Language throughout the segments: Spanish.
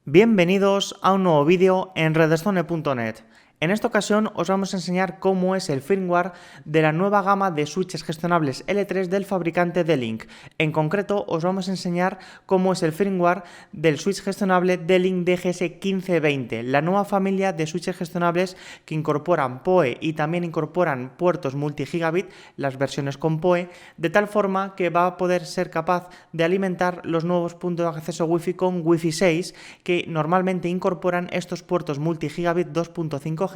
Bienvenidos a un nuevo vídeo en redstone.net. En esta ocasión os vamos a enseñar cómo es el firmware de la nueva gama de switches gestionables L3 del fabricante D-Link. En concreto os vamos a enseñar cómo es el firmware del switch gestionable D-Link DGS1520, la nueva familia de switches gestionables que incorporan PoE y también incorporan puertos multigigabit, las versiones con PoE, de tal forma que va a poder ser capaz de alimentar los nuevos puntos de acceso Wi-Fi con Wi-Fi 6 que normalmente incorporan estos puertos multigigabit 2.5G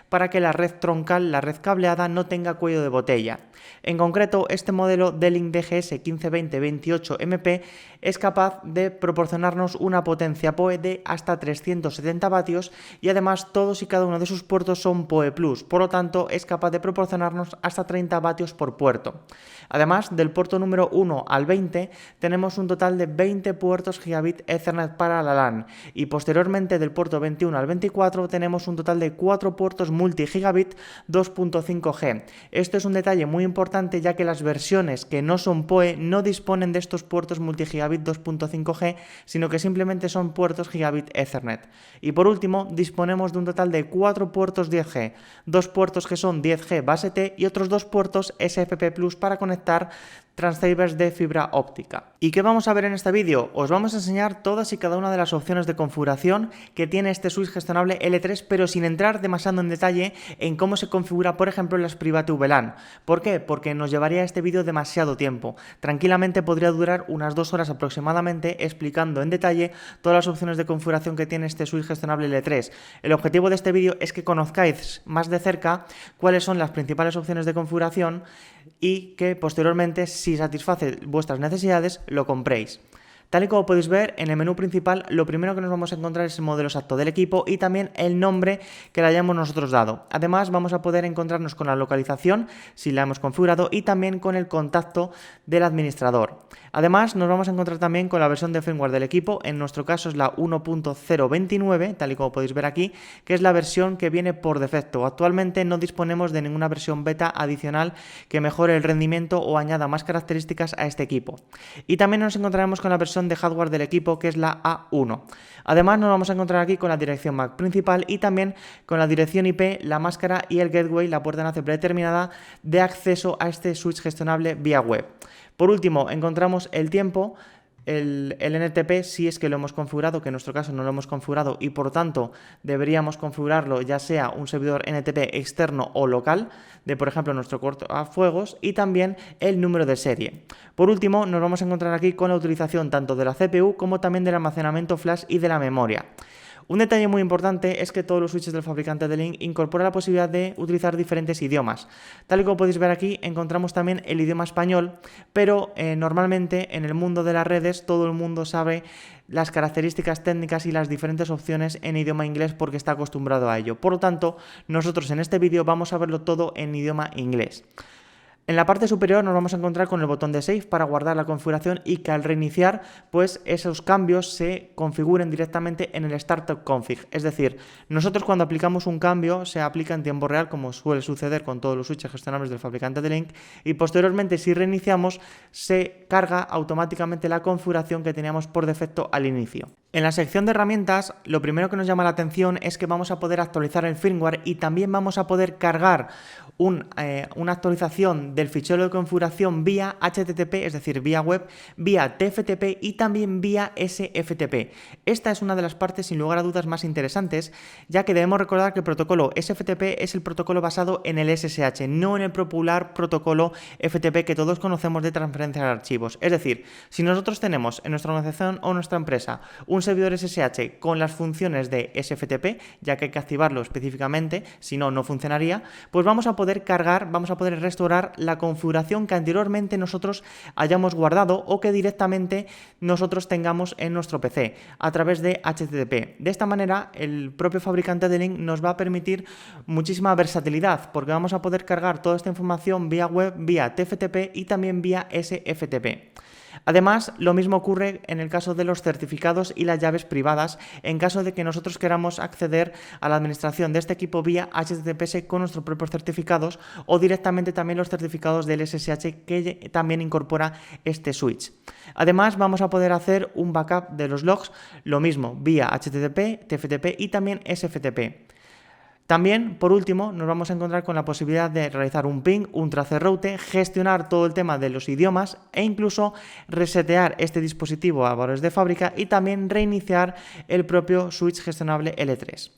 para que la red troncal, la red cableada, no tenga cuello de botella. En concreto, este modelo D-Link DGS1520-28MP es capaz de proporcionarnos una potencia PoE de hasta 370 vatios y además todos y cada uno de sus puertos son PoE Plus, por lo tanto es capaz de proporcionarnos hasta 30 vatios por puerto. Además, del puerto número 1 al 20 tenemos un total de 20 puertos gigabit Ethernet para la LAN y posteriormente del puerto 21 al 24 tenemos un total de 4 puertos multigigabit 2.5G. Esto es un detalle muy importante ya que las versiones que no son PoE no disponen de estos puertos multigigabit 2.5G, sino que simplemente son puertos gigabit Ethernet. Y por último, disponemos de un total de 4 puertos 10G, 2 puertos que son 10G base T y otros 2 puertos SFP Plus para conectar transceivers de fibra óptica. ¿Y qué vamos a ver en este vídeo? Os vamos a enseñar todas y cada una de las opciones de configuración que tiene este switch gestionable L3, pero sin entrar demasiado en detalle en cómo se configura, por ejemplo, las Private VLAN. ¿Por qué? Porque nos llevaría este vídeo demasiado tiempo. Tranquilamente podría durar unas 2 horas aproximadamente explicando en detalle todas las opciones de configuración que tiene este switch gestionable L3. El objetivo de este vídeo es que conozcáis más de cerca cuáles son las principales opciones de configuración y que posteriormente, si satisface vuestras necesidades, lo compréis. Tal y como podéis ver, en el menú principal lo primero que nos vamos a encontrar es el modelo exacto del equipo y también el nombre que le hayamos nosotros dado. Además, vamos a poder encontrarnos con la localización, si la hemos configurado, y también con el contacto del administrador. Además, nos vamos a encontrar también con la versión de firmware del equipo, en nuestro caso es la 1.029, tal y como podéis ver aquí, que es la versión que viene por defecto. Actualmente no disponemos de ninguna versión beta adicional que mejore el rendimiento o añada más características a este equipo. Y también nos encontraremos con la versión de hardware del equipo, que es la A1. Además, nos vamos a encontrar aquí con la dirección MAC principal y también con la dirección IP, la máscara y el gateway, la puerta enlace predeterminada de acceso a este switch gestionable vía web. Por último, encontramos el tiempo, el NTP si es que lo hemos configurado, que en nuestro caso no lo hemos configurado y por tanto deberíamos configurarlo ya sea un servidor NTP externo o local de por ejemplo nuestro cortafuegos, y también el número de serie. Por último, nos vamos a encontrar aquí con la utilización tanto de la CPU como también del almacenamiento flash y de la memoria. Un detalle muy importante es que todos los switches del fabricante D-Link incorporan la posibilidad de utilizar diferentes idiomas. Tal y como podéis ver aquí, encontramos también el idioma español, pero normalmente en el mundo de las redes todo el mundo sabe las características técnicas y las diferentes opciones en idioma inglés porque está acostumbrado a ello. Por lo tanto, nosotros en este vídeo vamos a verlo todo en idioma inglés. En la parte superior nos vamos a encontrar con el botón de Save para guardar la configuración y que al reiniciar pues esos cambios se configuren directamente en el Startup Config. Es decir, nosotros cuando aplicamos un cambio se aplica en tiempo real como suele suceder con todos los switches gestionables del fabricante D-Link y posteriormente si reiniciamos se carga automáticamente la configuración que teníamos por defecto al inicio. En la sección de herramientas lo primero que nos llama la atención es que vamos a poder actualizar el firmware y también vamos a poder cargar una actualización del fichero de configuración vía HTTP, es decir, vía web, vía TFTP y también vía SFTP. Esta es una de las partes sin lugar a dudas más interesantes, ya que debemos recordar que el protocolo SFTP es el protocolo basado en el SSH, no en el popular protocolo FTP que todos conocemos de transferencia de archivos. Es decir, si nosotros tenemos en nuestra organización o nuestra empresa un servidor SSH con las funciones de SFTP, ya que hay que activarlo específicamente, si no, no funcionaría, pues vamos a poder cargar, vamos a poder restaurar la configuración que anteriormente nosotros hayamos guardado o que directamente nosotros tengamos en nuestro PC a través de HTTP. De esta manera, el propio fabricante de Link nos va a permitir muchísima versatilidad porque vamos a poder cargar toda esta información vía web, vía TFTP y también vía SFTP. Además, lo mismo ocurre en el caso de los certificados y las llaves privadas, en caso de que nosotros queramos acceder a la administración de este equipo vía HTTPS con nuestros propios certificados o directamente también los certificados del SSH que también incorpora este switch. Además, vamos a poder hacer un backup de los logs, lo mismo vía HTTP, TFTP y también SFTP. También, por último, nos vamos a encontrar con la posibilidad de realizar un ping, un traceroute, gestionar todo el tema de los idiomas e incluso resetear este dispositivo a valores de fábrica y también reiniciar el propio switch gestionable L3.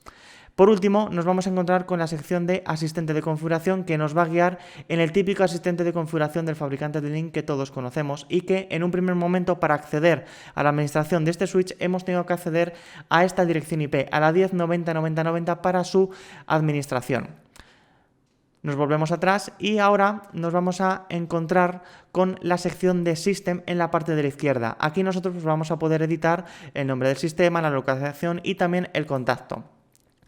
Por último, nos vamos a encontrar con la sección de asistente de configuración que nos va a guiar en el típico asistente de configuración del fabricante de Link que todos conocemos y que en un primer momento para acceder a la administración de este switch hemos tenido que acceder a esta dirección IP, a la 10.90.90.90 para su administración. Nos volvemos atrás y ahora nos vamos a encontrar con la sección de System en la parte de la izquierda. Aquí nosotros vamos a poder editar el nombre del sistema, la localización y también el contacto.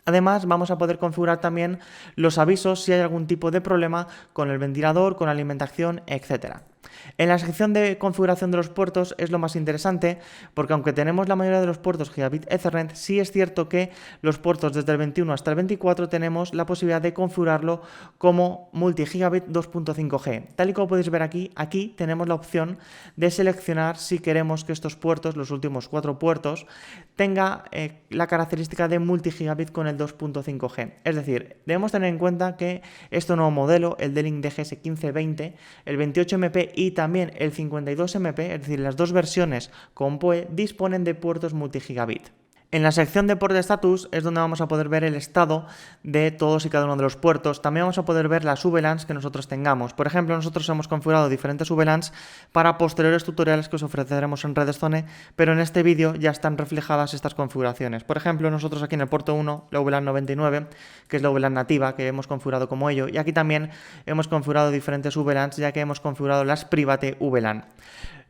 Además, vamos a poder configurar también los avisos si hay algún tipo de problema con el ventilador, con la alimentación, etc. En la sección de configuración de los puertos es lo más interesante porque aunque tenemos la mayoría de los puertos Gigabit Ethernet, sí es cierto que los puertos desde el 21 hasta el 24 tenemos la posibilidad de configurarlo como multi-gigabit 2.5G. Tal y como podéis ver aquí tenemos la opción de seleccionar si queremos que estos puertos, los últimos 4 puertos, tenga la característica de multi-gigabit con el 2.5G. Es decir, debemos tener en cuenta que este nuevo modelo, el D-Link DGS 1520, el 28MP y también el 52MP, es decir, las dos versiones con PoE, disponen de puertos multi-gigabit. En la sección de port status es donde vamos a poder ver el estado de todos y cada uno de los puertos. También vamos a poder ver las VLANs que nosotros tengamos. Por ejemplo, nosotros hemos configurado diferentes VLANs para posteriores tutoriales que os ofreceremos en Redstone, pero en este vídeo ya están reflejadas estas configuraciones. Por ejemplo, nosotros aquí en el puerto 1, la VLAN 99, que es la VLAN nativa que hemos configurado como ello, y aquí también hemos configurado diferentes VLANs ya que hemos configurado las private VLAN.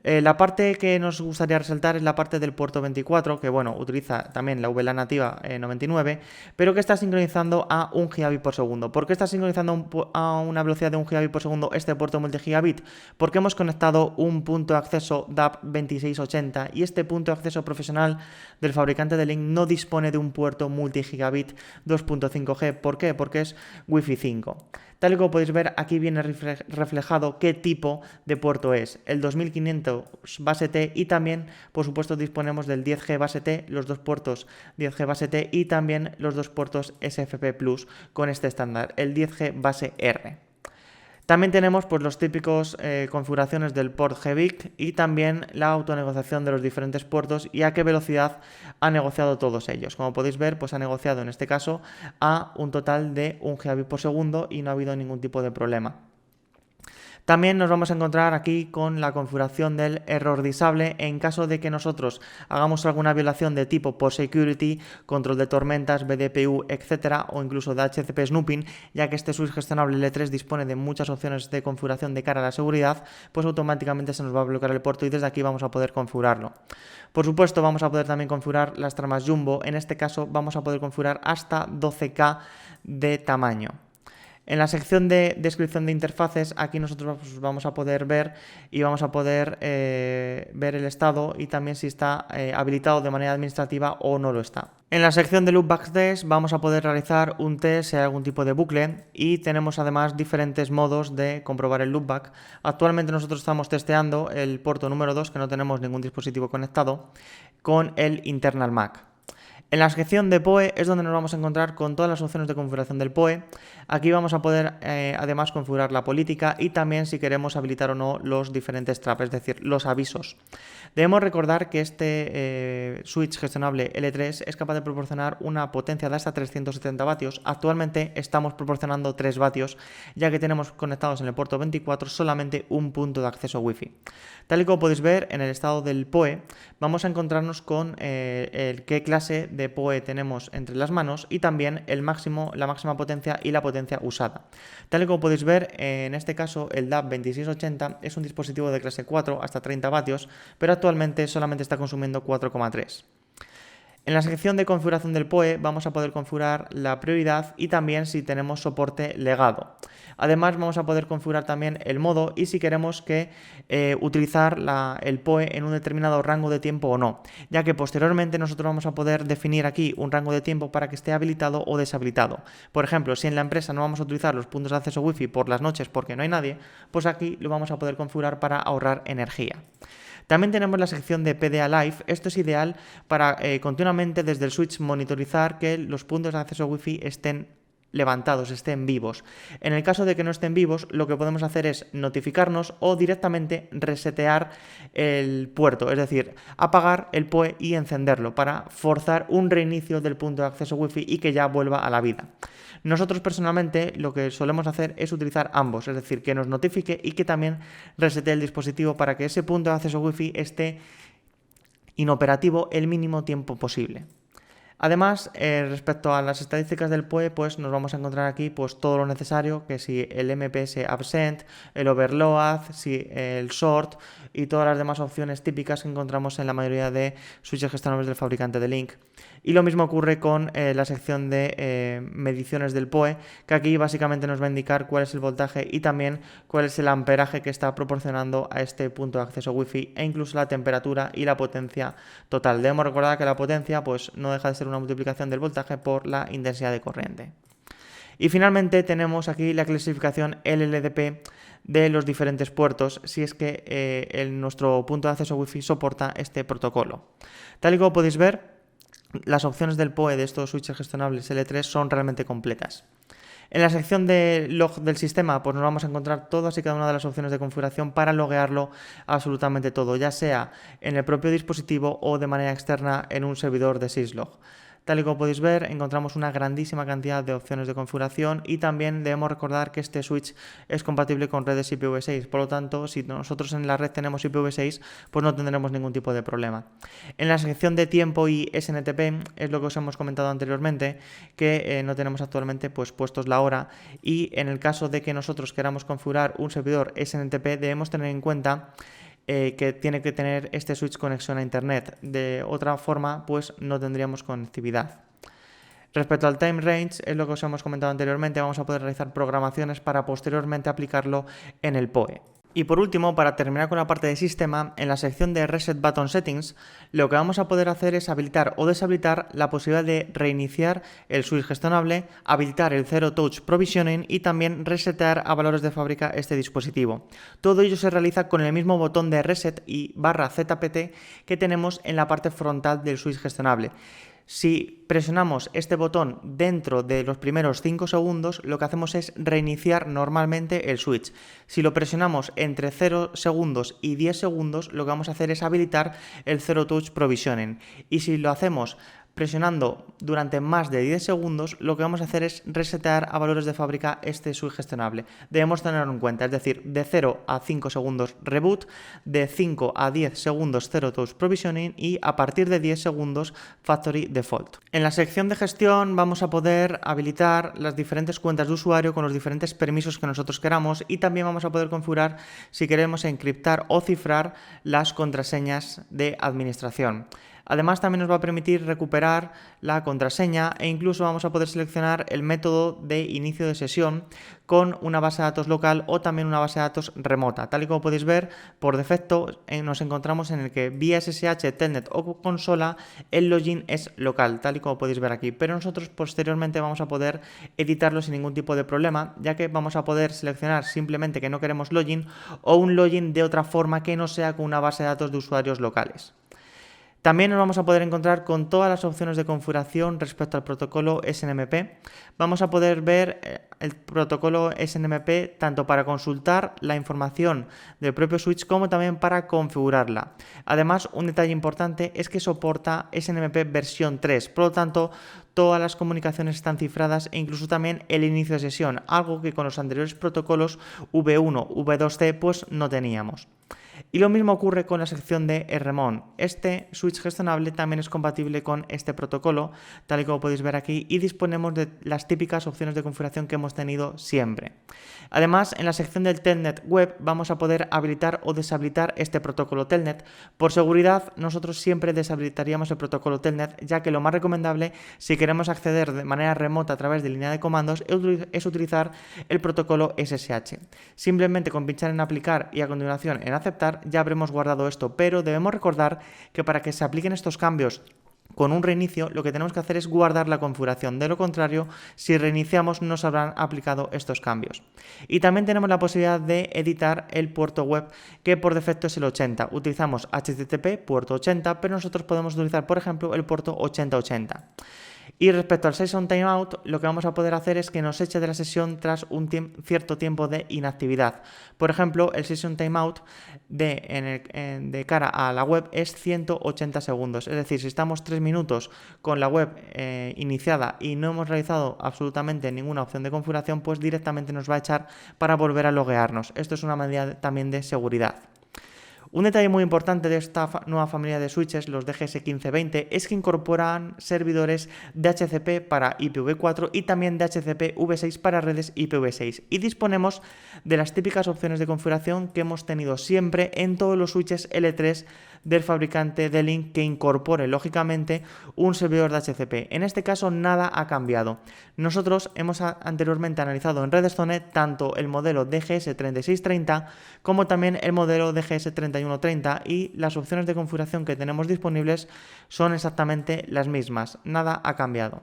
La parte que nos gustaría resaltar es la parte del puerto 24, que bueno, utiliza también la VLAN nativa 99, pero que está sincronizando a 1 gigabit por segundo. ¿Por qué está sincronizando a una velocidad de 1 gigabit por segundo este puerto multigigabit? Porque hemos conectado un punto de acceso DAP 2680 y este punto de acceso profesional del fabricante de Link no dispone de un puerto multigigabit 2.5G. ¿Por qué? Porque es Wi-Fi 5. Tal y como podéis ver, aquí viene reflejado qué tipo de puerto es, el 2500 base T y también, por supuesto, disponemos del 10G base T, los dos puertos 10G base T y también los dos puertos SFP Plus con este estándar, el 10G base R. También tenemos pues los típicos configuraciones del port GBIC y también la autonegociación de los diferentes puertos y a qué velocidad ha negociado todos ellos. Como podéis ver, pues ha negociado en este caso a un total de 1 gigabit por segundo y no ha habido ningún tipo de problema. También nos vamos a encontrar aquí con la configuración del error disable en caso de que nosotros hagamos alguna violación de tipo post security, control de tormentas, BDPU, etcétera, o incluso de HCP snooping, ya que este switch gestionable L3 dispone de muchas opciones de configuración de cara a la seguridad, pues automáticamente se nos va a bloquear el puerto y desde aquí vamos a poder configurarlo. Por supuesto, vamos a poder también configurar las tramas Jumbo, en este caso vamos a poder configurar hasta 12K de tamaño. En la sección de descripción de interfaces, aquí nosotros vamos a poder ver y vamos a poder ver el estado y también si está habilitado de manera administrativa o no lo está. En la sección de Loopback Test vamos a poder realizar un test si hay algún tipo de bucle y tenemos además diferentes modos de comprobar el loopback. Actualmente nosotros estamos testeando el puerto número 2, que no tenemos ningún dispositivo conectado, con el Internal MAC. En la sección de PoE es donde nos vamos a encontrar con todas las opciones de configuración del PoE. Aquí vamos a poder además configurar la política y también si queremos habilitar o no los diferentes traps, es decir, los avisos. Debemos recordar que este switch gestionable L3 es capaz de proporcionar una potencia de hasta 370 vatios. Actualmente estamos proporcionando 3 vatios, ya que tenemos conectados en el puerto 24 solamente un punto de acceso Wi-Fi. Tal y como podéis ver en el estado del PoE, vamos a encontrarnos con qué clase de PoE tenemos entre las manos y también la máxima potencia y la potencia usada. Tal y como podéis ver, en este caso el DAP 2680 es un dispositivo de clase 4 hasta 30 vatios, pero actualmente solamente está consumiendo 4,3. En la sección de configuración del PoE vamos a poder configurar la prioridad y también si tenemos soporte legado. Además vamos a poder configurar también el modo y si queremos utilizar el PoE en un determinado rango de tiempo o no, ya que posteriormente nosotros vamos a poder definir aquí un rango de tiempo para que esté habilitado o deshabilitado. Por ejemplo, si en la empresa no vamos a utilizar los puntos de acceso Wi-Fi por las noches porque no hay nadie, pues aquí lo vamos a poder configurar para ahorrar energía. También tenemos la sección de PDA Live. Esto es ideal para continuamente desde el switch monitorizar que los puntos de acceso Wi-Fi estén levantados, estén vivos. En el caso de que no estén vivos, lo que podemos hacer es notificarnos o directamente resetear el puerto, es decir, apagar el PoE y encenderlo para forzar un reinicio del punto de acceso Wi-Fi y que ya vuelva a la vida. Nosotros personalmente lo que solemos hacer es utilizar ambos, es decir, que nos notifique y que también resete el dispositivo para que ese punto de acceso Wi-Fi esté inoperativo el mínimo tiempo posible. Además, respecto a las estadísticas del PoE, pues nos vamos a encontrar aquí pues todo lo necesario, que si el MPS absent, el overload, si el short y todas las demás opciones típicas que encontramos en la mayoría de switches gestionables del fabricante de Link. Y lo mismo ocurre con la sección de mediciones del PoE, que aquí básicamente nos va a indicar cuál es el voltaje y también cuál es el amperaje que está proporcionando a este punto de acceso Wi-Fi e incluso la temperatura y la potencia total. Debemos recordar que la potencia pues no deja de ser una multiplicación del voltaje por la intensidad de corriente. Y finalmente tenemos aquí la clasificación LLDP de los diferentes puertos si es que nuestro punto de acceso Wi-Fi soporta este protocolo. Tal y como podéis ver, las opciones del PoE de estos switches gestionables L3 son realmente completas. En la sección de log del sistema pues nos vamos a encontrar todas y cada una de las opciones de configuración para loguearlo absolutamente todo, ya sea en el propio dispositivo o de manera externa en un servidor de syslog. Tal y como podéis ver, encontramos una grandísima cantidad de opciones de configuración y también debemos recordar que este switch es compatible con redes IPv6, por lo tanto, si nosotros en la red tenemos IPv6, pues no tendremos ningún tipo de problema. En la sección de tiempo y SNTP es lo que os hemos comentado anteriormente, que no tenemos actualmente pues puestos la hora y en el caso de que nosotros queramos configurar un servidor SNTP debemos tener en cuenta que tiene que tener este switch conexión a internet. De otra forma, pues no tendríamos conectividad. Respecto al time range, es lo que os hemos comentado anteriormente, vamos a poder realizar programaciones para posteriormente aplicarlo en el PoE. Y por último, para terminar con la parte de sistema, en la sección de Reset Button Settings, lo que vamos a poder hacer es habilitar o deshabilitar la posibilidad de reiniciar el switch gestionable, habilitar el Zero Touch Provisioning y también resetear a valores de fábrica este dispositivo. Todo ello se realiza con el mismo botón de Reset y /ZPT que tenemos en la parte frontal del switch gestionable. Si presionamos este botón dentro de los primeros 5 segundos, lo que hacemos es reiniciar normalmente el switch. Si lo presionamos entre 0 segundos y 10 segundos, lo que vamos a hacer es habilitar el Zero Touch Provisioning. Y si lo hacemos presionando durante más de 10 segundos, lo que vamos a hacer es resetear a valores de fábrica este switch gestionable. Debemos tenerlo en cuenta, es decir, de 0 a 5 segundos reboot, de 5 a 10 segundos Zero Touch Provisioning y a partir de 10 segundos Factory Default. En la sección de gestión vamos a poder habilitar las diferentes cuentas de usuario con los diferentes permisos que nosotros queramos y también vamos a poder configurar si queremos encriptar o cifrar las contraseñas de administración. Además, también nos va a permitir recuperar la contraseña e incluso vamos a poder seleccionar el método de inicio de sesión con una base de datos local o también una base de datos remota. Tal y como podéis ver, por defecto nos encontramos en el que vía SSH, Telnet o consola el login es local, tal y como podéis ver aquí. Pero nosotros posteriormente vamos a poder editarlo sin ningún tipo de problema, ya que vamos a poder seleccionar simplemente que no queremos login o un login de otra forma que no sea con una base de datos de usuarios locales. También nos vamos a poder encontrar con todas las opciones de configuración respecto al protocolo SNMP. Vamos a poder ver el protocolo SNMP tanto para consultar la información del propio switch como también para configurarla. Además, un detalle importante es que soporta SNMP versión 3, por lo tanto, todas las comunicaciones están cifradas e incluso también el inicio de sesión, algo que con los anteriores protocolos V1, V2C pues no teníamos. Y lo mismo ocurre con la sección de RMON. Este switch gestionable también es compatible con este protocolo, tal y como podéis ver aquí, y disponemos de las típicas opciones de configuración que hemos tenido siempre. Además, en la sección del Telnet Web vamos a poder habilitar o deshabilitar este protocolo Telnet. Por seguridad, nosotros siempre deshabilitaríamos el protocolo Telnet, ya que lo más recomendable, si queremos acceder de manera remota a través de línea de comandos, es utilizar el protocolo SSH. Simplemente con pinchar en aplicar y a continuación en aceptar, ya habremos guardado esto, pero debemos recordar que para que se apliquen estos cambios con un reinicio, lo que tenemos que hacer es guardar la configuración. De lo contrario, si reiniciamos, no se habrán aplicado estos cambios. Y también tenemos la posibilidad de editar el puerto web, que por defecto es el 80. Utilizamos HTTP, puerto 80, pero nosotros podemos utilizar, por ejemplo, el puerto 8080. Y respecto al Session Timeout, lo que vamos a poder hacer es que nos eche de la sesión tras un cierto tiempo de inactividad. Por ejemplo, el Session Timeout de cara a la web es 180 segundos. Es decir, si estamos 3 minutos con la web iniciada y no hemos realizado absolutamente ninguna opción de configuración, pues directamente nos va a echar para volver a loguearnos. Esto es una medida también de seguridad. Un detalle muy importante de esta nueva familia de switches, los DGS1520, es que incorporan servidores DHCP para IPv4 y también DHCP V6 para redes IPv6. Y disponemos de las típicas opciones de configuración que hemos tenido siempre en todos los switches L3 del fabricante D-Link que incorpore lógicamente un servidor DHCP. En este caso nada ha cambiado. Nosotros hemos anteriormente analizado en Redstone tanto el modelo DGS3630 como también el modelo DGS3130 y las opciones de configuración que tenemos disponibles son exactamente las mismas. Nada ha cambiado.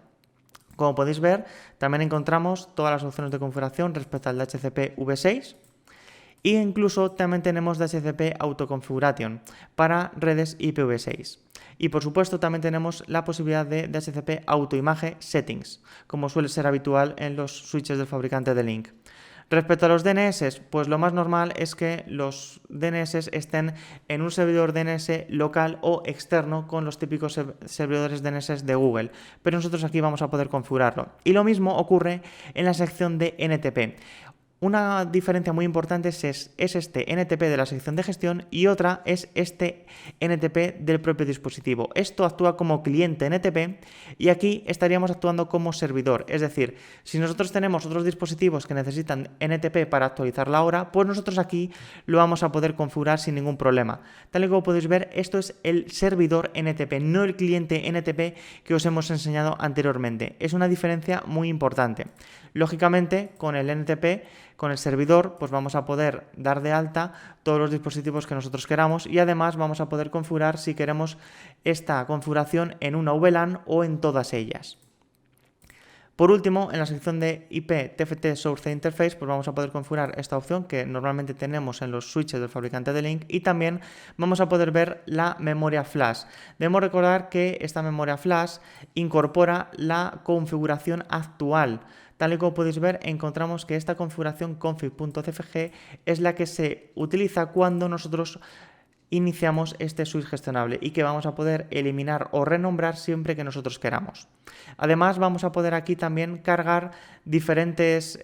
Como podéis ver, también encontramos todas las opciones de configuración respecto al DHCP V6. E incluso también tenemos DHCP Autoconfiguration para redes IPv6. Y por supuesto también tenemos la posibilidad de DHCP Autoimage Settings, como suele ser habitual en los switches del fabricante D-Link. Respecto a los DNS, pues lo más normal es que los DNS estén en un servidor DNS local o externo con los típicos servidores DNS de Google, pero nosotros aquí vamos a poder configurarlo. Y lo mismo ocurre en la sección de NTP. Una diferencia muy importante es este NTP de la sección de gestión y otra es este NTP del propio dispositivo. Esto actúa como cliente NTP y aquí estaríamos actuando como servidor. Es decir, si nosotros tenemos otros dispositivos que necesitan NTP para actualizar la hora, pues nosotros aquí lo vamos a poder configurar sin ningún problema. Tal y como podéis ver, esto es el servidor NTP, no el cliente NTP que os hemos enseñado anteriormente. Es una diferencia muy importante. Lógicamente, con el NTP, con el servidor, pues vamos a poder dar de alta todos los dispositivos que nosotros queramos y además vamos a poder configurar si queremos esta configuración en una VLAN o en todas ellas. Por último, en la sección de IP TFT Source Interface, pues vamos a poder configurar esta opción que normalmente tenemos en los switches del fabricante D-Link y también vamos a poder ver la memoria flash. Debemos recordar que esta memoria flash incorpora la configuración actual. Tal y como podéis ver, encontramos que esta configuración config.cfg es la que se utiliza cuando nosotros iniciamos este switch gestionable y que vamos a poder eliminar o renombrar siempre que nosotros queramos. Además, vamos a poder aquí también cargar diferentes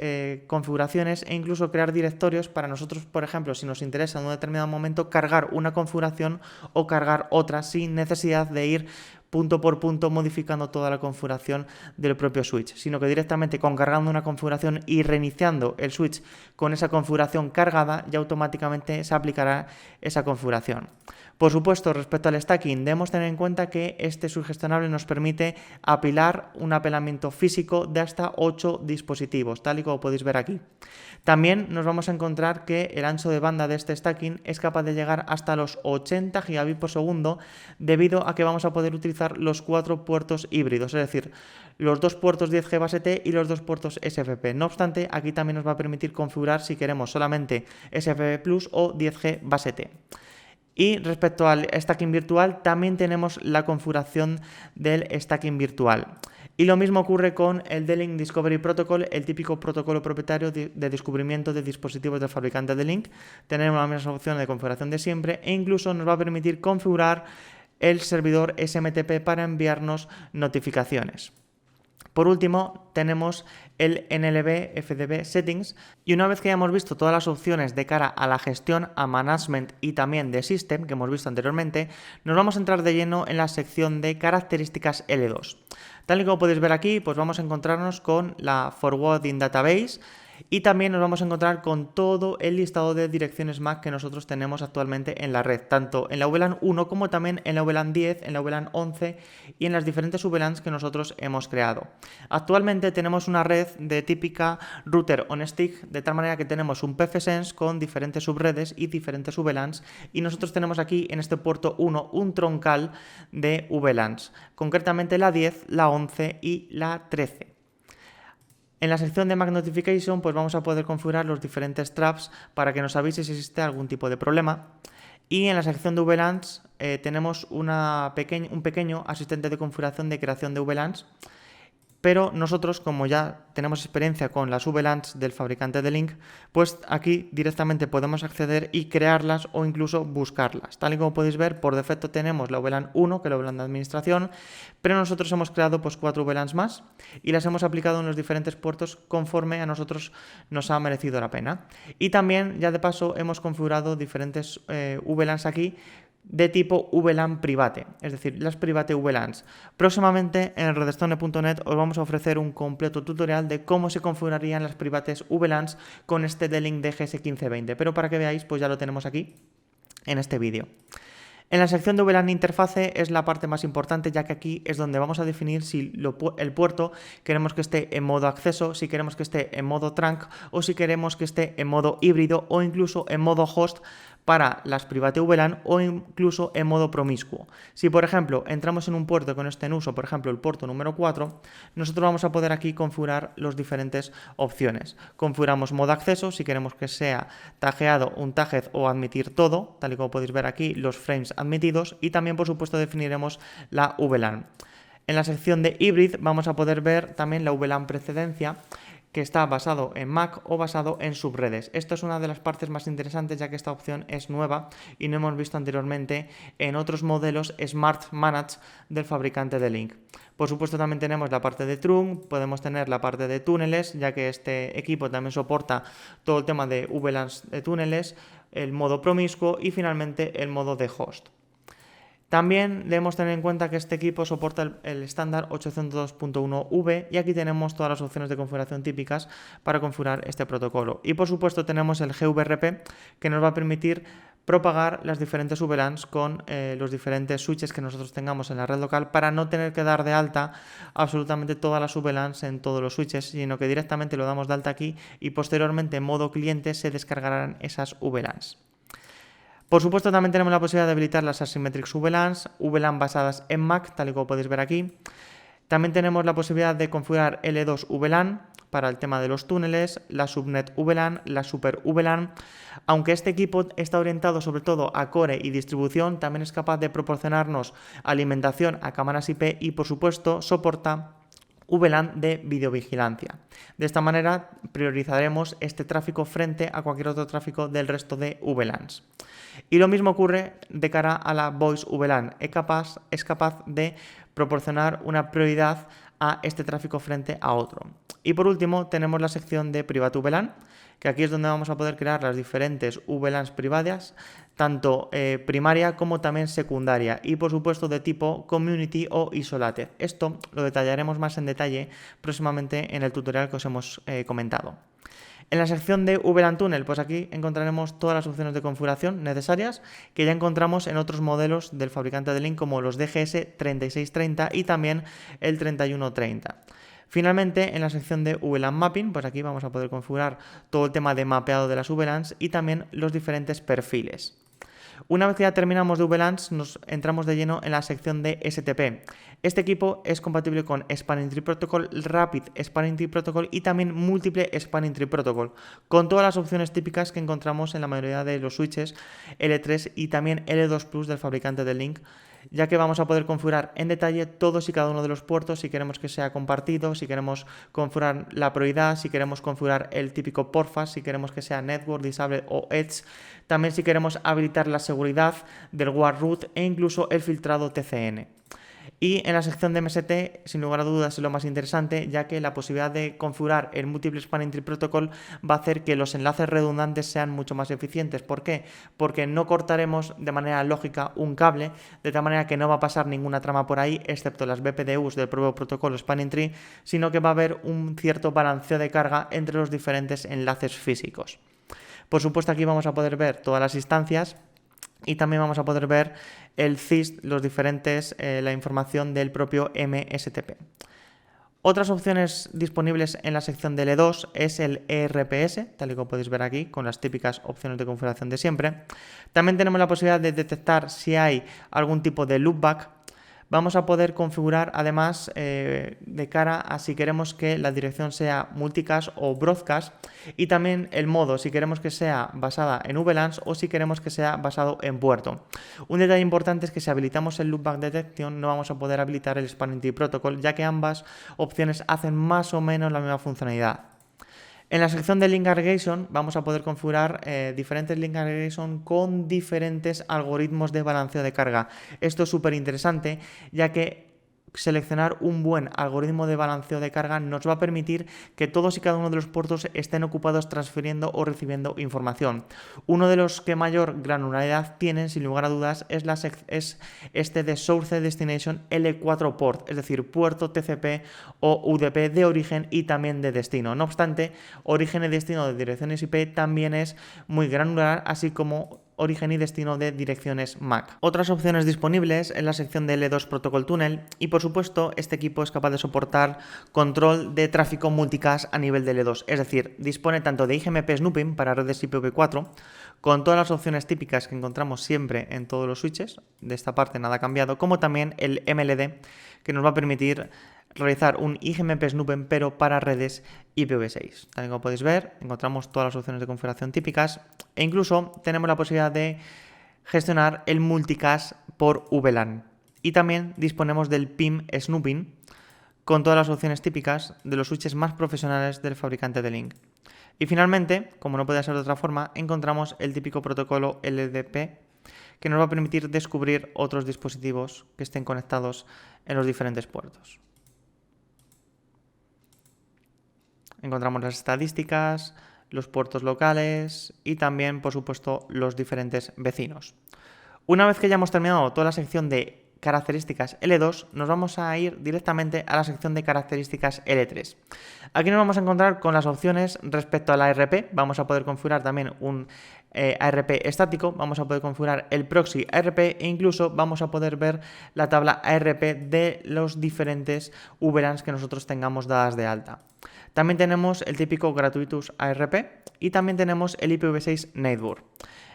configuraciones e incluso crear directorios para nosotros, por ejemplo, si nos interesa en un determinado momento, cargar una configuración o cargar otra sin necesidad de ir punto por punto modificando toda la configuración del propio switch, sino que directamente con cargando una configuración y reiniciando el switch con esa configuración cargada, ya automáticamente se aplicará esa configuración. Por supuesto, respecto al stacking, debemos tener en cuenta que este switch gestionable nos permite apilar un apilamiento físico de hasta 8 dispositivos, tal y como podéis ver aquí. También nos vamos a encontrar que el ancho de banda de este stacking es capaz de llegar hasta los 80 gigabits por segundo debido a que vamos a poder utilizar los 4 puertos híbridos, es decir, los 2 puertos 10G base T y los 2 puertos SFP. No obstante, aquí también nos va a permitir configurar si queremos solamente SFP Plus o 10G base T. Y respecto al stacking virtual, también tenemos la configuración del stacking virtual. Y lo mismo ocurre con el D-Link Discovery Protocol, el típico protocolo propietario de descubrimiento de dispositivos del fabricante D-Link. Tenemos la misma opción de configuración de siempre e incluso nos va a permitir configurar el servidor SMTP para enviarnos notificaciones. Por último, tenemos el NLB FDB Settings, y una vez que hayamos visto todas las opciones de cara a la gestión, a Management y también de System que hemos visto anteriormente, nos vamos a entrar de lleno en la sección de características L2. Tal y como podéis ver aquí, pues vamos a encontrarnos con la Forwarding Database, y también nos vamos a encontrar con todo el listado de direcciones MAC que nosotros tenemos actualmente en la red, tanto en la VLAN 1 como también en la VLAN 10, en la VLAN 11 y en las diferentes VLANs que nosotros hemos creado. Actualmente tenemos una red de típica router on stick, de tal manera que tenemos un pfSense con diferentes subredes y diferentes VLANs, y nosotros tenemos aquí en este puerto 1 un troncal de VLANs, concretamente la 10, la 11 y la 13. En la sección de MAC Notification pues vamos a poder configurar los diferentes traps para que nos avise si existe algún tipo de problema. Y en la sección de VLANs tenemos un pequeño asistente de configuración de creación de VLANs. Pero nosotros, como ya tenemos experiencia con las VLANs del fabricante de Lync, pues aquí directamente podemos acceder y crearlas o incluso buscarlas. Tal y como podéis ver, por defecto tenemos la VLAN 1, que es la VLAN de administración, pero nosotros hemos creado pues 4 VLANs más y las hemos aplicado en los diferentes puertos conforme a nosotros nos ha merecido la pena. Y también, ya de paso, hemos configurado diferentes VLANs aquí de tipo VLAN private, es decir, las private VLANs. Próximamente en redstone.net os vamos a ofrecer un completo tutorial de cómo se configurarían las privates VLANs con este D-Link DGS1520, pero para que veáis, pues ya lo tenemos aquí en este vídeo. En la sección de VLAN interfase es la parte más importante, ya que aquí es donde vamos a definir si el puerto queremos que esté en modo acceso, si queremos que esté en modo trunk o si queremos que esté en modo híbrido o incluso en modo host para las private VLAN o incluso en modo promiscuo. Si por ejemplo entramos en un puerto con este en uso, por ejemplo el puerto número 4, nosotros vamos a poder aquí configurar las diferentes opciones. Configuramos modo acceso si queremos que sea tagueado, un tagged o admitir todo, tal y como podéis ver aquí los frames admitidos, y también por supuesto definiremos la VLAN. En la sección de hybrid vamos a poder ver también la VLAN precedencia, que está basado en MAC o basado en subredes. Esto es una de las partes más interesantes, ya que esta opción es nueva y no hemos visto anteriormente en otros modelos Smart Manage del fabricante de Lync. Por supuesto también tenemos la parte de trunk, podemos tener la parte de túneles, ya que este equipo también soporta todo el tema de VLANs de túneles, el modo promiscuo y finalmente el modo de host. También debemos tener en cuenta que este equipo soporta el estándar 802.1v y aquí tenemos todas las opciones de configuración típicas para configurar este protocolo. Y por supuesto tenemos el GVRP, que nos va a permitir propagar las diferentes VLANs con los diferentes switches que nosotros tengamos en la red local, para no tener que dar de alta absolutamente todas las VLANs en todos los switches, sino que directamente lo damos de alta aquí y posteriormente en modo cliente se descargarán esas VLANs. Por supuesto también tenemos la posibilidad de habilitar las Asymmetric VLANs, VLAN basadas en MAC, tal y como podéis ver aquí. También tenemos la posibilidad de configurar L2 VLAN para el tema de los túneles, la Subnet VLAN, la Super VLAN. Aunque este equipo está orientado sobre todo a core y distribución, también es capaz de proporcionarnos alimentación a cámaras IP y por supuesto soporta VLAN de videovigilancia. De esta manera priorizaremos este tráfico frente a cualquier otro tráfico del resto de VLANs. Y lo mismo ocurre de cara a la Voice VLAN. Es capaz de proporcionar una prioridad a este tráfico frente a otro. Y por último tenemos la sección de Private VLAN, que aquí es donde vamos a poder crear las diferentes VLANs privadas, tanto primaria como también secundaria, y por supuesto de tipo Community o Isolated. Esto lo detallaremos más en detalle próximamente en el tutorial que os hemos comentado. En la sección de VLAN Tunnel, pues aquí encontraremos todas las opciones de configuración necesarias que ya encontramos en otros modelos del fabricante de Lync, como los DGS 3630 y también el 3130. Finalmente, en la sección de VLAN Mapping, pues aquí vamos a poder configurar todo el tema de mapeado de las VLANs y también los diferentes perfiles. Una vez que ya terminamos de VLANs, nos entramos de lleno en la sección de STP. Este equipo es compatible con Spanning Tree Protocol, Rapid Spanning Tree Protocol y también Múltiple Spanning Tree Protocol, con todas las opciones típicas que encontramos en la mayoría de los switches L3 y también L2 Plus del fabricante de Lync, ya que vamos a poder configurar en detalle todos y cada uno de los puertos, si queremos que sea compartido, si queremos configurar la prioridad, si queremos configurar el típico portfast, si queremos que sea Network, Disable o Edge, también si queremos habilitar la seguridad del War Root e incluso el filtrado TCN. Y en la sección de MST, sin lugar a dudas, es lo más interesante, ya que la posibilidad de configurar el Multiple Spanning Tree Protocol va a hacer que los enlaces redundantes sean mucho más eficientes. ¿Por qué? Porque no cortaremos de manera lógica un cable, de tal manera que no va a pasar ninguna trama por ahí, excepto las BPDUs del propio protocolo Spanning Tree, sino que va a haber un cierto balanceo de carga entre los diferentes enlaces físicos. Por supuesto, aquí vamos a poder ver todas las instancias y también vamos a poder ver el CIST, los diferentes, la información del propio MSTP. Otras opciones disponibles en la sección de L2 es el ERPS, tal y como podéis ver aquí, con las típicas opciones de configuración de siempre. También tenemos la posibilidad de detectar si hay algún tipo de loopback. Vamos a poder configurar además de cara a si queremos que la dirección sea multicast o broadcast, y también el modo, si queremos que sea basada en VLANs o si queremos que sea basado en puerto. Un detalle importante es que si habilitamos el loopback detection no vamos a poder habilitar el Spanning Tree Protocol, ya que ambas opciones hacen más o menos la misma funcionalidad. En la sección de Link Aggregation vamos a poder configurar diferentes Link Aggregation con diferentes algoritmos de balanceo de carga. Esto es súper interesante, ya que seleccionar un buen algoritmo de balanceo de carga nos va a permitir que todos y cada uno de los puertos estén ocupados transfiriendo o recibiendo información. Uno de los que mayor granularidad tienen, sin lugar a dudas, es este de Source Destination L4 Port, es decir, puerto TCP o UDP de origen y también de destino. No obstante, origen y destino de direcciones IP también es muy granular, así como origen y destino de direcciones MAC. Otras opciones disponibles en la sección de L2 Protocol Tunnel, y por supuesto este equipo es capaz de soportar control de tráfico multicast a nivel de L2, es decir, dispone tanto de IGMP Snooping para redes IPv4, con todas las opciones típicas que encontramos siempre en todos los switches, de esta parte nada ha cambiado, como también el MLD, que nos va a permitir realizar un IGMP Snooping pero para redes IPv6. Tal como podéis ver, encontramos todas las opciones de configuración típicas e incluso tenemos la posibilidad de gestionar el multicast por VLAN. Y también disponemos del PIM Snooping con todas las opciones típicas de los switches más profesionales del fabricante de Link. Y finalmente, como no puede ser de otra forma, encontramos el típico protocolo LDP que nos va a permitir descubrir otros dispositivos que estén conectados en los diferentes puertos. Encontramos las estadísticas, los puertos locales y también, por supuesto, los diferentes vecinos. Una vez que ya hemos terminado toda la sección de características L2, nos vamos a ir directamente a la sección de características L3. Aquí nos vamos a encontrar con las opciones respecto al ARP. Vamos a poder configurar también un ARP estático, vamos a poder configurar el proxy ARP e incluso vamos a poder ver la tabla ARP de los diferentes VLANs que nosotros tengamos dadas de alta. También tenemos el típico Gratuitous ARP y también tenemos el IPv6 Network.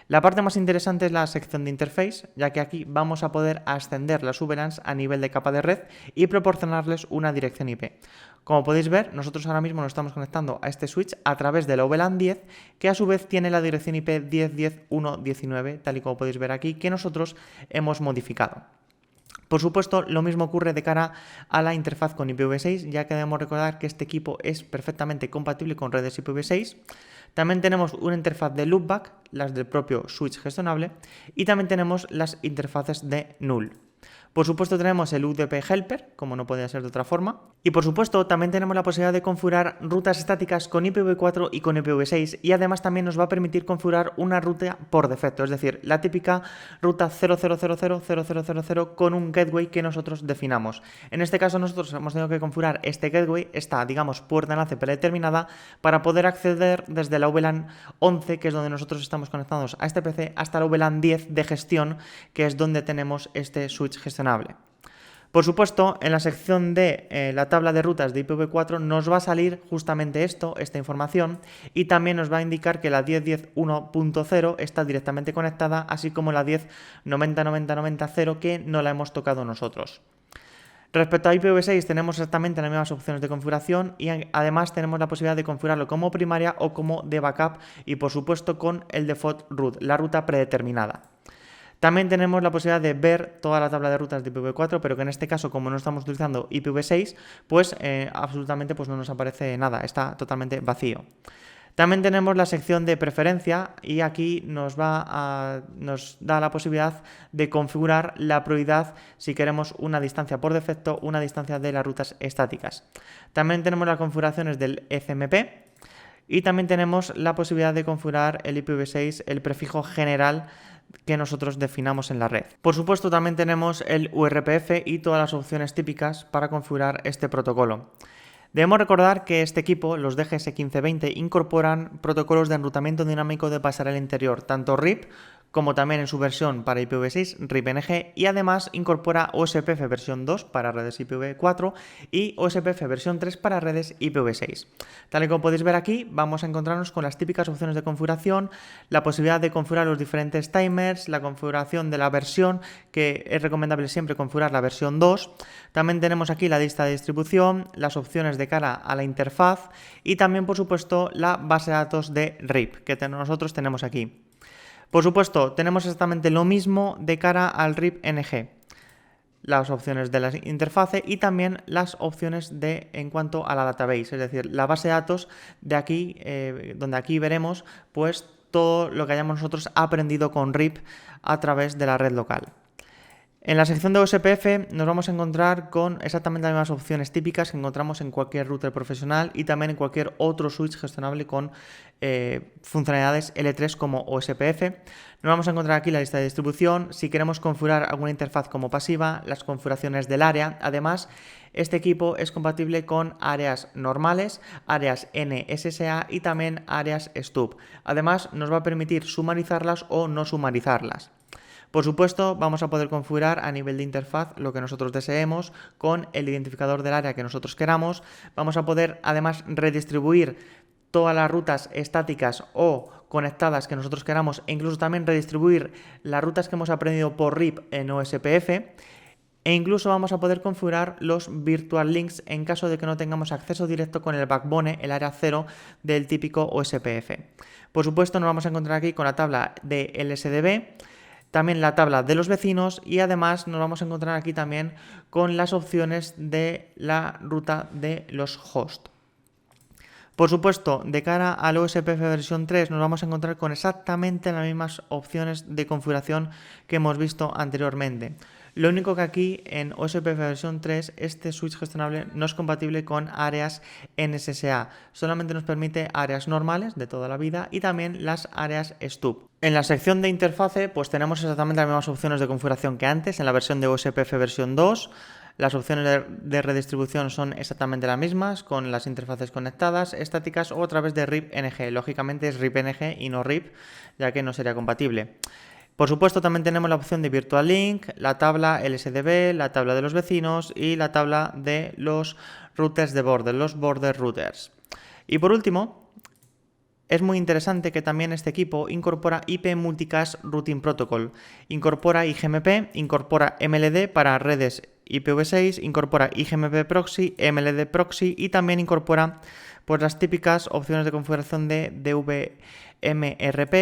La parte más interesante es la sección de interface, ya que aquí vamos a poder ascender las VLANs a nivel de capa de red y proporcionarles una dirección IP. Como podéis ver, nosotros ahora mismo nos estamos conectando a este switch a través de la VLAN 10, que a su vez tiene la dirección IP 10.10.1.19, tal y como podéis ver aquí, que nosotros hemos modificado. Por supuesto, lo mismo ocurre de cara a la interfaz con IPv6, ya que debemos recordar que este equipo es perfectamente compatible con redes IPv6. También tenemos una interfaz de loopback, las del propio switch gestionable, y también tenemos las interfaces de null. Por supuesto tenemos el UDP Helper, como no podía ser de otra forma. Y por supuesto también tenemos la posibilidad de configurar rutas estáticas con IPv4 y con IPv6 y además también nos va a permitir configurar una ruta por defecto, es decir, la típica ruta 00000000 con un gateway que nosotros definamos. En este caso nosotros hemos tenido que configurar este gateway, esta digamos puerta enlace predeterminada, para poder acceder desde la VLAN 11, que es donde nosotros estamos conectados a este PC, hasta la VLAN 10 de gestión, que es donde tenemos este switch gestionable. Por supuesto, en la sección de la tabla de rutas de IPv4 nos va a salir justamente esta información, y también nos va a indicar que la 10.10.1.0 está directamente conectada, así como la 10.90.90.90.0 que no la hemos tocado nosotros. Respecto a IPv6 tenemos exactamente las mismas opciones de configuración y además tenemos la posibilidad de configurarlo como primaria o como de backup y por supuesto con el default route, la ruta predeterminada. También tenemos la posibilidad de ver toda la tabla de rutas de IPv4, pero que en este caso, como no estamos utilizando IPv6, pues absolutamente no nos aparece nada, está totalmente vacío. También tenemos la sección de preferencia y aquí nos da la posibilidad de configurar la prioridad si queremos una distancia por defecto, una distancia de las rutas estáticas. También tenemos las configuraciones del FMP y también tenemos la posibilidad de configurar el IPv6, el prefijo general que nosotros definamos en la red. Por supuesto, también tenemos el URPF y todas las opciones típicas para configurar este protocolo. Debemos recordar que este equipo, los DGS 1520, incorporan protocolos de enrutamiento dinámico de pasarela interior, tanto RIP como también en su versión para IPv6, RIP-NG, y además incorpora OSPF versión 2 para redes IPv4 y OSPF versión 3 para redes IPv6. Tal y como podéis ver aquí, vamos a encontrarnos con las típicas opciones de configuración, la posibilidad de configurar los diferentes timers, la configuración de la versión, que es recomendable siempre configurar la versión 2. También tenemos aquí la lista de distribución, las opciones de cara a la interfaz y también, por supuesto, la base de datos de RIP que nosotros tenemos aquí. Por supuesto, tenemos exactamente lo mismo de cara al RIP-NG, las opciones de la interfase y también las opciones en cuanto a la database, es decir, la base de datos de aquí, donde aquí veremos pues todo lo que hayamos nosotros aprendido con RIP a través de la red local. En la sección de OSPF nos vamos a encontrar con exactamente las mismas opciones típicas que encontramos en cualquier router profesional y también en cualquier otro switch gestionable con funcionalidades L3 como OSPF. Nos vamos a encontrar aquí la lista de distribución, si queremos configurar alguna interfaz como pasiva, las configuraciones del área. Además, este equipo es compatible con áreas normales, áreas NSSA y también áreas STUB. Además, nos va a permitir sumarizarlas o no sumarizarlas. Por supuesto, vamos a poder configurar a nivel de interfaz lo que nosotros deseemos con el identificador del área que nosotros queramos. Vamos a poder además redistribuir todas las rutas estáticas o conectadas que nosotros queramos e incluso también redistribuir las rutas que hemos aprendido por RIP en OSPF. E incluso vamos a poder configurar los virtual links en caso de que no tengamos acceso directo con el backbone, el área 0 del típico OSPF. Por supuesto, nos vamos a encontrar aquí con la tabla de LSDB, también la tabla de los vecinos y además nos vamos a encontrar aquí también con las opciones de la ruta de los hosts. Por supuesto, de cara al OSPF versión 3 nos vamos a encontrar con exactamente las mismas opciones de configuración que hemos visto anteriormente. Lo único que aquí en OSPF versión 3 este switch gestionable no es compatible con áreas NSSA, solamente nos permite áreas normales de toda la vida y también las áreas STUB. En la sección de interfase pues tenemos exactamente las mismas opciones de configuración que antes en la versión de OSPF versión 2. Las opciones de redistribución son exactamente las mismas, con las interfaces conectadas, estáticas o a través de RIP-NG. Lógicamente es RIP-NG y no RIP, ya que no sería compatible. Por supuesto, también tenemos la opción de Virtual Link, la tabla LSDB, la tabla de los vecinos y la tabla de los routers de border, los border routers. Y por último, es muy interesante que también este equipo incorpora IP Multicast Routing Protocol, incorpora IGMP, incorpora MLD para redes IPv6, incorpora IGMP Proxy, MLD Proxy y también incorpora pues, las típicas opciones de configuración de DVMRP,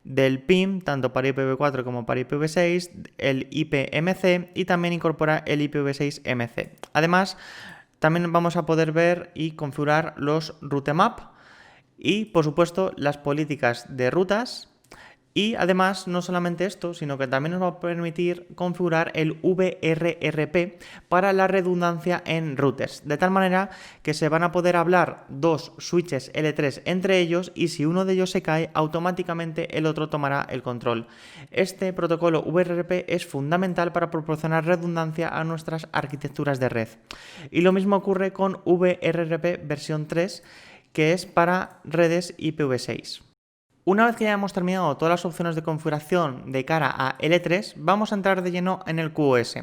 del PIM, tanto para IPv4 como para IPv6, el IPMC y también incorpora el IPv6MC. Además, también vamos a poder ver y configurar los routemap y, por supuesto, las políticas de rutas. Y además, no solamente esto, sino que también nos va a permitir configurar el VRRP para la redundancia en routers, de tal manera que se van a poder hablar dos switches L3 entre ellos y si uno de ellos se cae, automáticamente el otro tomará el control. Este protocolo VRRP es fundamental para proporcionar redundancia a nuestras arquitecturas de red. Y lo mismo ocurre con VRRP versión 3, que es para redes IPv6. Una vez que ya hemos terminado todas las opciones de configuración de cara a L3, vamos a entrar de lleno en el QoS.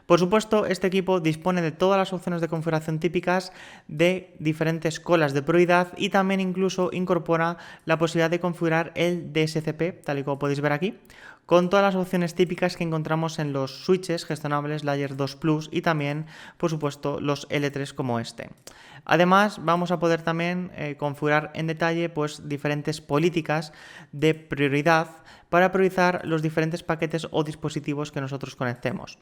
Por supuesto, este equipo dispone de todas las opciones de configuración típicas de diferentes colas de prioridad y también incluso incorpora la posibilidad de configurar el DSCP, tal y como podéis ver aquí, con todas las opciones típicas que encontramos en los switches gestionables Layer 2 Plus y también, por supuesto, los L3 como este. Además, vamos a poder también configurar en detalle pues, diferentes políticas de prioridad para priorizar los diferentes paquetes o dispositivos que nosotros conectemos.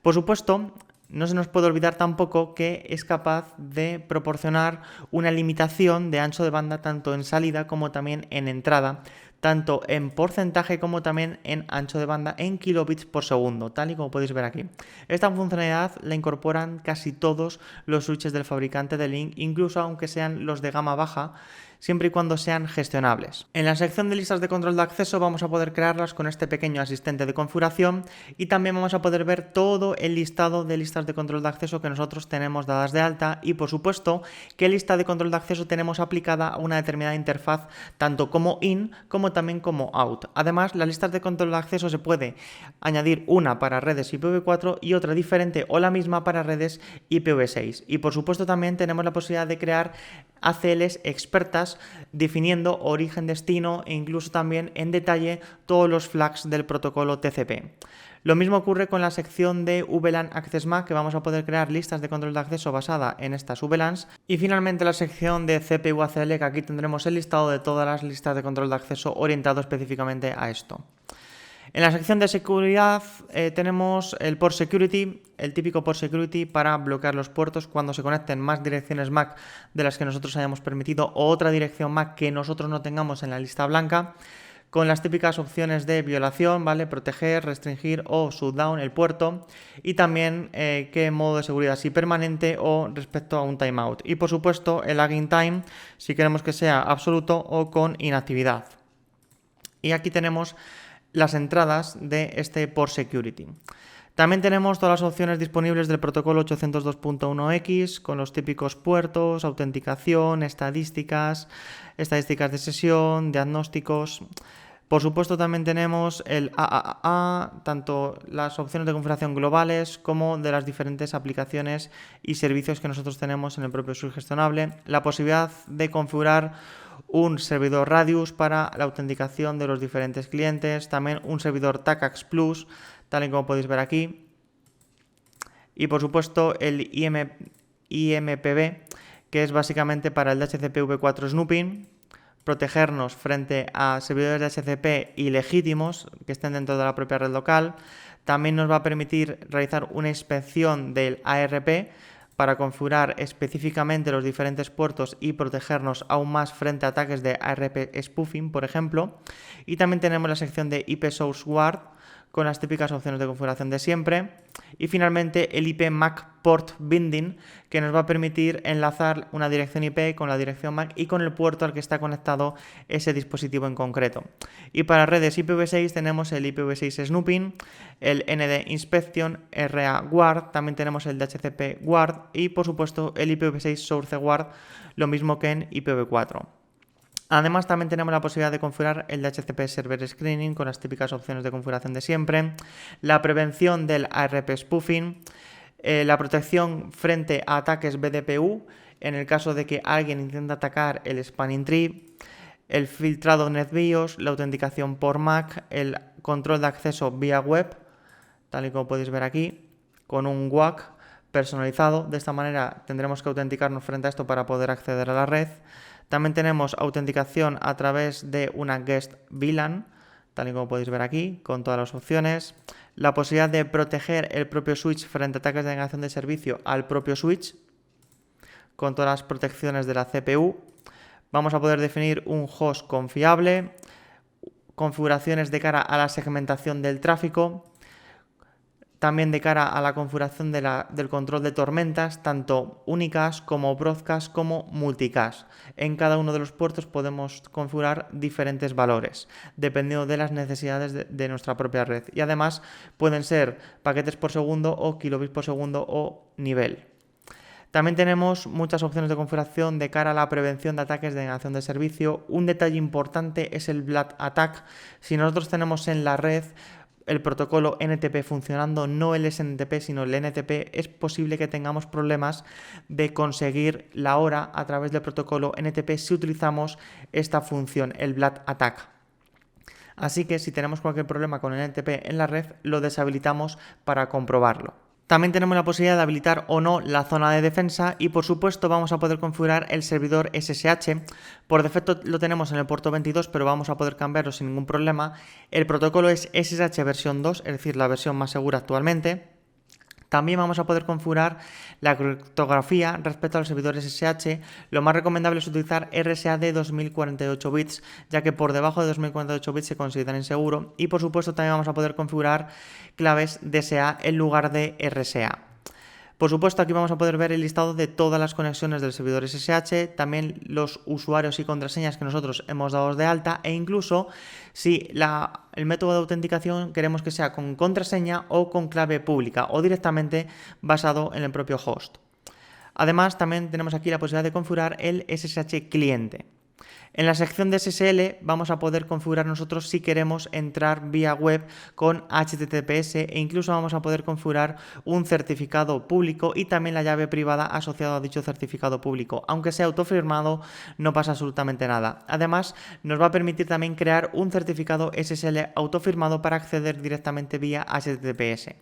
Por supuesto, no se nos puede olvidar tampoco que es capaz de proporcionar una limitación de ancho de banda tanto en salida como también en entrada, tanto en porcentaje como también en ancho de banda en kilobits por segundo, tal y como podéis ver aquí. Esta funcionalidad la incorporan casi todos los switches del fabricante de Link, incluso aunque sean los de gama baja, siempre y cuando sean gestionables. En la sección de listas de control de acceso vamos a poder crearlas con este pequeño asistente de configuración y también vamos a poder ver todo el listado de listas de control de acceso que nosotros tenemos dadas de alta y, por supuesto, qué lista de control de acceso tenemos aplicada a una determinada interfaz, tanto como in como también como out. Además, las listas de control de acceso se puede añadir una para redes IPv4 y otra diferente o la misma para redes IPv6. Y, por supuesto, también tenemos la posibilidad de crear ACLs expertas definiendo origen, destino e incluso también en detalle todos los flags del protocolo TCP. Lo mismo ocurre con la sección de VLAN Access Map, que vamos a poder crear listas de control de acceso basada en estas VLANs. Y finalmente la sección de CPU ACL, que aquí tendremos el listado de todas las listas de control de acceso orientado específicamente a esto. En la sección de seguridad tenemos el Port Security, el típico Port Security para bloquear los puertos cuando se conecten más direcciones MAC de las que nosotros hayamos permitido o otra dirección MAC que nosotros no tengamos en la lista blanca, con las típicas opciones de violación, ¿vale? Proteger, restringir o shutdown el puerto y también qué modo de seguridad, si permanente o respecto a un timeout. Y por supuesto el lagging time, si queremos que sea absoluto o con inactividad. Y aquí tenemos las entradas de este Port Security. También tenemos todas las opciones disponibles del protocolo 802.1x con los típicos puertos, autenticación, estadísticas de sesión, diagnósticos. Por supuesto también tenemos el AAA, tanto las opciones de configuración globales como de las diferentes aplicaciones y servicios que nosotros tenemos en el propio switch gestionable, la posibilidad de configurar un servidor Radius para la autenticación de los diferentes clientes, también un servidor TACAX Plus, tal y como podéis ver aquí, y por supuesto el IMPB, que es básicamente para el DHCP v4 Snooping, protegernos frente a servidores de DHCP ilegítimos que estén dentro de la propia red local. También nos va a permitir realizar una inspección del ARP para configurar específicamente los diferentes puertos y protegernos aún más frente a ataques de ARP spoofing, por ejemplo. Y también tenemos la sección de IP Source Guard con las típicas opciones de configuración de siempre. Y finalmente el IP MAC Port Binding, que nos va a permitir enlazar una dirección IP con la dirección MAC y con el puerto al que está conectado ese dispositivo en concreto. Y para redes IPv6 tenemos el IPv6 Snooping, el ND Inspection, RA Guard, también tenemos el DHCP Guard y por supuesto el IPv6 Source Guard, lo mismo que en IPv4. Además también tenemos la posibilidad de configurar el DHCP Server Screening con las típicas opciones de configuración de siempre, la prevención del ARP spoofing, la protección frente a ataques BDPU en el caso de que alguien intente atacar el spanning tree, el filtrado NetBIOS, la autenticación por MAC, el control de acceso vía web, tal y como podéis ver aquí, con un WAC personalizado. De esta manera tendremos que autenticarnos frente a esto para poder acceder a la red. También tenemos autenticación a través de una guest VLAN, tal y como podéis ver aquí, con todas las opciones. La posibilidad de proteger el propio switch frente a ataques de negación de servicio al propio switch, con todas las protecciones de la CPU. Vamos a poder definir un host confiable, configuraciones de cara a la segmentación del tráfico, también de cara a la configuración del control de tormentas, tanto únicas como broadcast como multicast. En cada uno de los puertos podemos configurar diferentes valores, dependiendo de las necesidades de nuestra propia red. Y además pueden ser paquetes por segundo o kilobits por segundo o nivel. También tenemos muchas opciones de configuración de cara a la prevención de ataques de negación de servicio. Un detalle importante es el Blood Attack. Si nosotros tenemos en la red el protocolo NTP funcionando, no el SNTP sino el NTP, es posible que tengamos problemas de conseguir la hora a través del protocolo NTP si utilizamos esta función, el Blood Attack. Así que si tenemos cualquier problema con el NTP en la red, lo deshabilitamos para comprobarlo. También tenemos la posibilidad de habilitar o no la zona de defensa y por supuesto vamos a poder configurar el servidor SSH. Por defecto lo tenemos en el puerto 22, pero vamos a poder cambiarlo sin ningún problema. El protocolo es SSH versión 2, es decir, la versión más segura actualmente. También vamos a poder configurar la criptografía respecto a los servidores SSH. Lo más recomendable es utilizar RSA de 2048 bits, ya que por debajo de 2048 bits se considera inseguro. Y por supuesto también vamos a poder configurar claves DSA en lugar de RSA. Por supuesto, aquí vamos a poder ver el listado de todas las conexiones del servidor SSH, también los usuarios y contraseñas que nosotros hemos dado de alta e incluso si el método de autenticación queremos que sea con contraseña o con clave pública o directamente basado en el propio host. Además, también tenemos aquí la posibilidad de configurar el SSH cliente. En la sección de SSL vamos a poder configurar nosotros si queremos entrar vía web con HTTPS e incluso vamos a poder configurar un certificado público y también la llave privada asociada a dicho certificado público. Aunque sea autofirmado, no pasa absolutamente nada. Además, nos va a permitir también crear un certificado SSL autofirmado para acceder directamente vía HTTPS.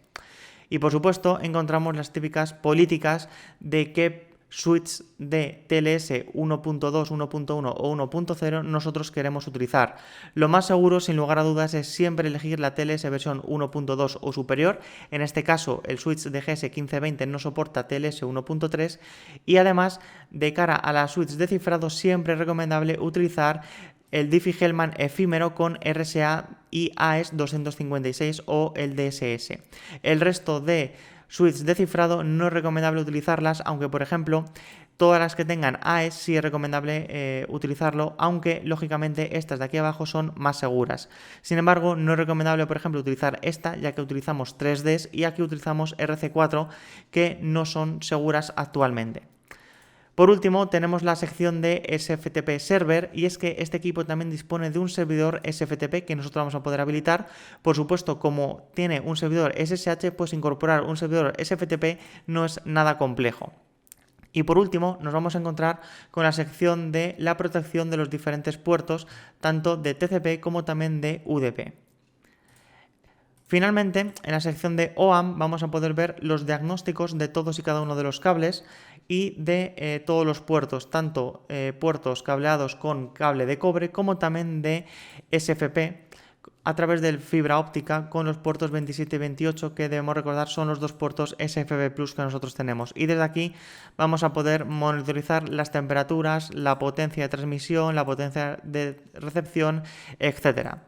Y por supuesto, encontramos las típicas políticas de qué switches de TLS 1.2, 1.1 o 1.0 nosotros queremos utilizar. Lo más seguro, sin lugar a dudas, es siempre elegir la TLS versión 1.2 o superior. En este caso, el switch de GS1520 no soporta TLS 1.3 y además, de cara a las switches de cifrado, siempre es recomendable utilizar el Diffie-Hellman efímero con RSA y AES 256 o el DSS. El resto de switches de cifrado no es recomendable utilizarlas, aunque por ejemplo todas las que tengan AES sí es recomendable utilizarlo, aunque lógicamente estas de aquí abajo son más seguras. Sin embargo, no es recomendable por ejemplo utilizar esta, ya que utilizamos 3Ds y aquí utilizamos RC4 que no son seguras actualmente. Por último, tenemos la sección de SFTP Server y es que este equipo también dispone de un servidor SFTP que nosotros vamos a poder habilitar. Por supuesto, como tiene un servidor SSH, pues incorporar un servidor SFTP no es nada complejo. Y por último, nos vamos a encontrar con la sección de la protección de los diferentes puertos, tanto de TCP como también de UDP. Finalmente, en la sección de OAM vamos a poder ver los diagnósticos de todos y cada uno de los cables y de todos los puertos, tanto puertos cableados con cable de cobre como también de SFP a través de fibra óptica con los puertos 27 y 28 que debemos recordar son los dos puertos SFP Plus que nosotros tenemos. Y desde aquí vamos a poder monitorizar las temperaturas, la potencia de transmisión, la potencia de recepción, etcétera.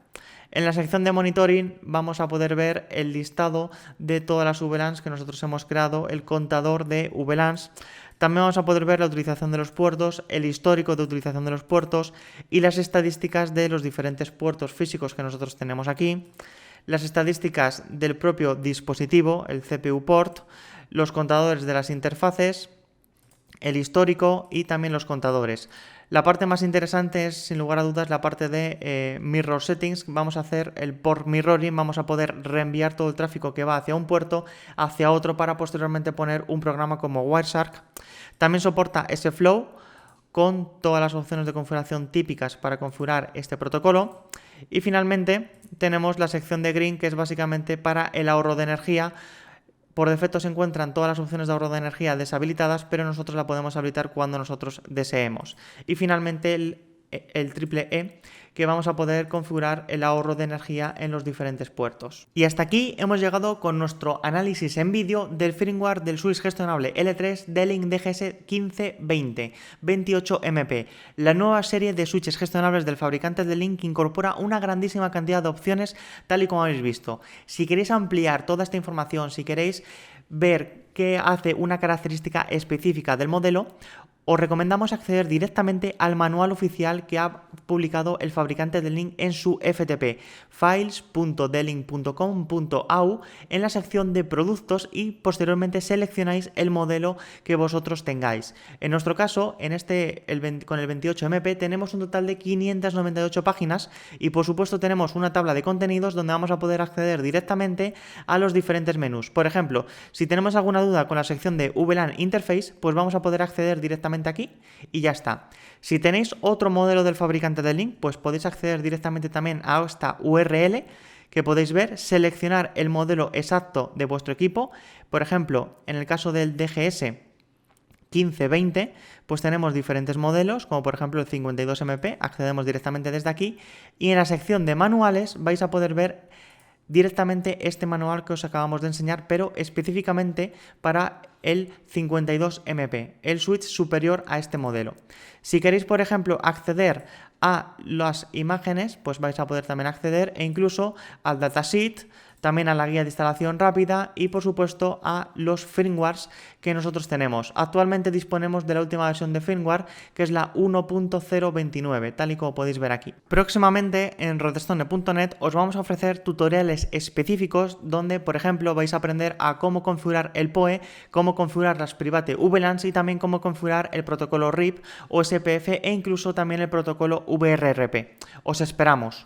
En la sección de monitoring vamos a poder ver el listado de todas las VLANs que nosotros hemos creado, el contador de VLANs. También vamos a poder ver la utilización de los puertos, el histórico de utilización de los puertos y las estadísticas de los diferentes puertos físicos que nosotros tenemos aquí, las estadísticas del propio dispositivo, el CPU port, los contadores de las interfaces, el histórico y también los contadores. La parte más interesante es, sin lugar a dudas, la parte de mirror settings. Vamos a hacer el port mirroring, vamos a poder reenviar todo el tráfico que va hacia un puerto hacia otro para posteriormente poner un programa como Wireshark. También soporta SFlow con todas las opciones de configuración típicas para configurar este protocolo. Y finalmente tenemos la sección de Green, que es básicamente para el ahorro de energía. Por defecto se encuentran todas las opciones de ahorro de energía deshabilitadas, pero nosotros la podemos habilitar cuando nosotros deseemos. Y finalmente el triple E, que vamos a poder configurar el ahorro de energía en los diferentes puertos. Y hasta aquí hemos llegado con nuestro análisis en vídeo del firmware del switch gestionable L3 D-Link DGS 1520 28MP, la nueva serie de switches gestionables del fabricante D-Link que incorpora una grandísima cantidad de opciones tal y como habéis visto. Si queréis ampliar toda esta información, si queréis ver qué hace una característica específica del modelo, os recomendamos acceder directamente al manual oficial que ha publicado el fabricante D-Link en su FTP, files.delink.com.au, en la sección de productos y posteriormente seleccionáis el modelo que vosotros tengáis. En nuestro caso, con el 28MP tenemos un total de 598 páginas y por supuesto tenemos una tabla de contenidos donde vamos a poder acceder directamente a los diferentes menús. Por ejemplo, si tenemos alguna duda con la sección de VLAN Interface, pues vamos a poder acceder directamente aquí y ya está. Si tenéis otro modelo del fabricante D-Link, pues podéis acceder directamente también a esta URL que podéis ver, seleccionar el modelo exacto de vuestro equipo. Por ejemplo, en el caso del DGS 1520, pues tenemos diferentes modelos, como por ejemplo el 52MP, accedemos directamente desde aquí y en la sección de manuales vais a poder ver directamente este manual que os acabamos de enseñar, pero específicamente para el 52MP, el switch superior a este modelo. Si queréis, por ejemplo, acceder a las imágenes, pues vais a poder también acceder, e incluso al datasheet, también a la guía de instalación rápida y por supuesto a los firmwares que nosotros tenemos. Actualmente disponemos de la última versión de firmware, que es la 1.029, tal y como podéis ver aquí. Próximamente en Rodestone.net os vamos a ofrecer tutoriales específicos donde, por ejemplo, vais a aprender a cómo configurar el PoE, cómo configurar las private VLANs y también cómo configurar el protocolo RIP o SPF e incluso también el protocolo VRRP. Os esperamos.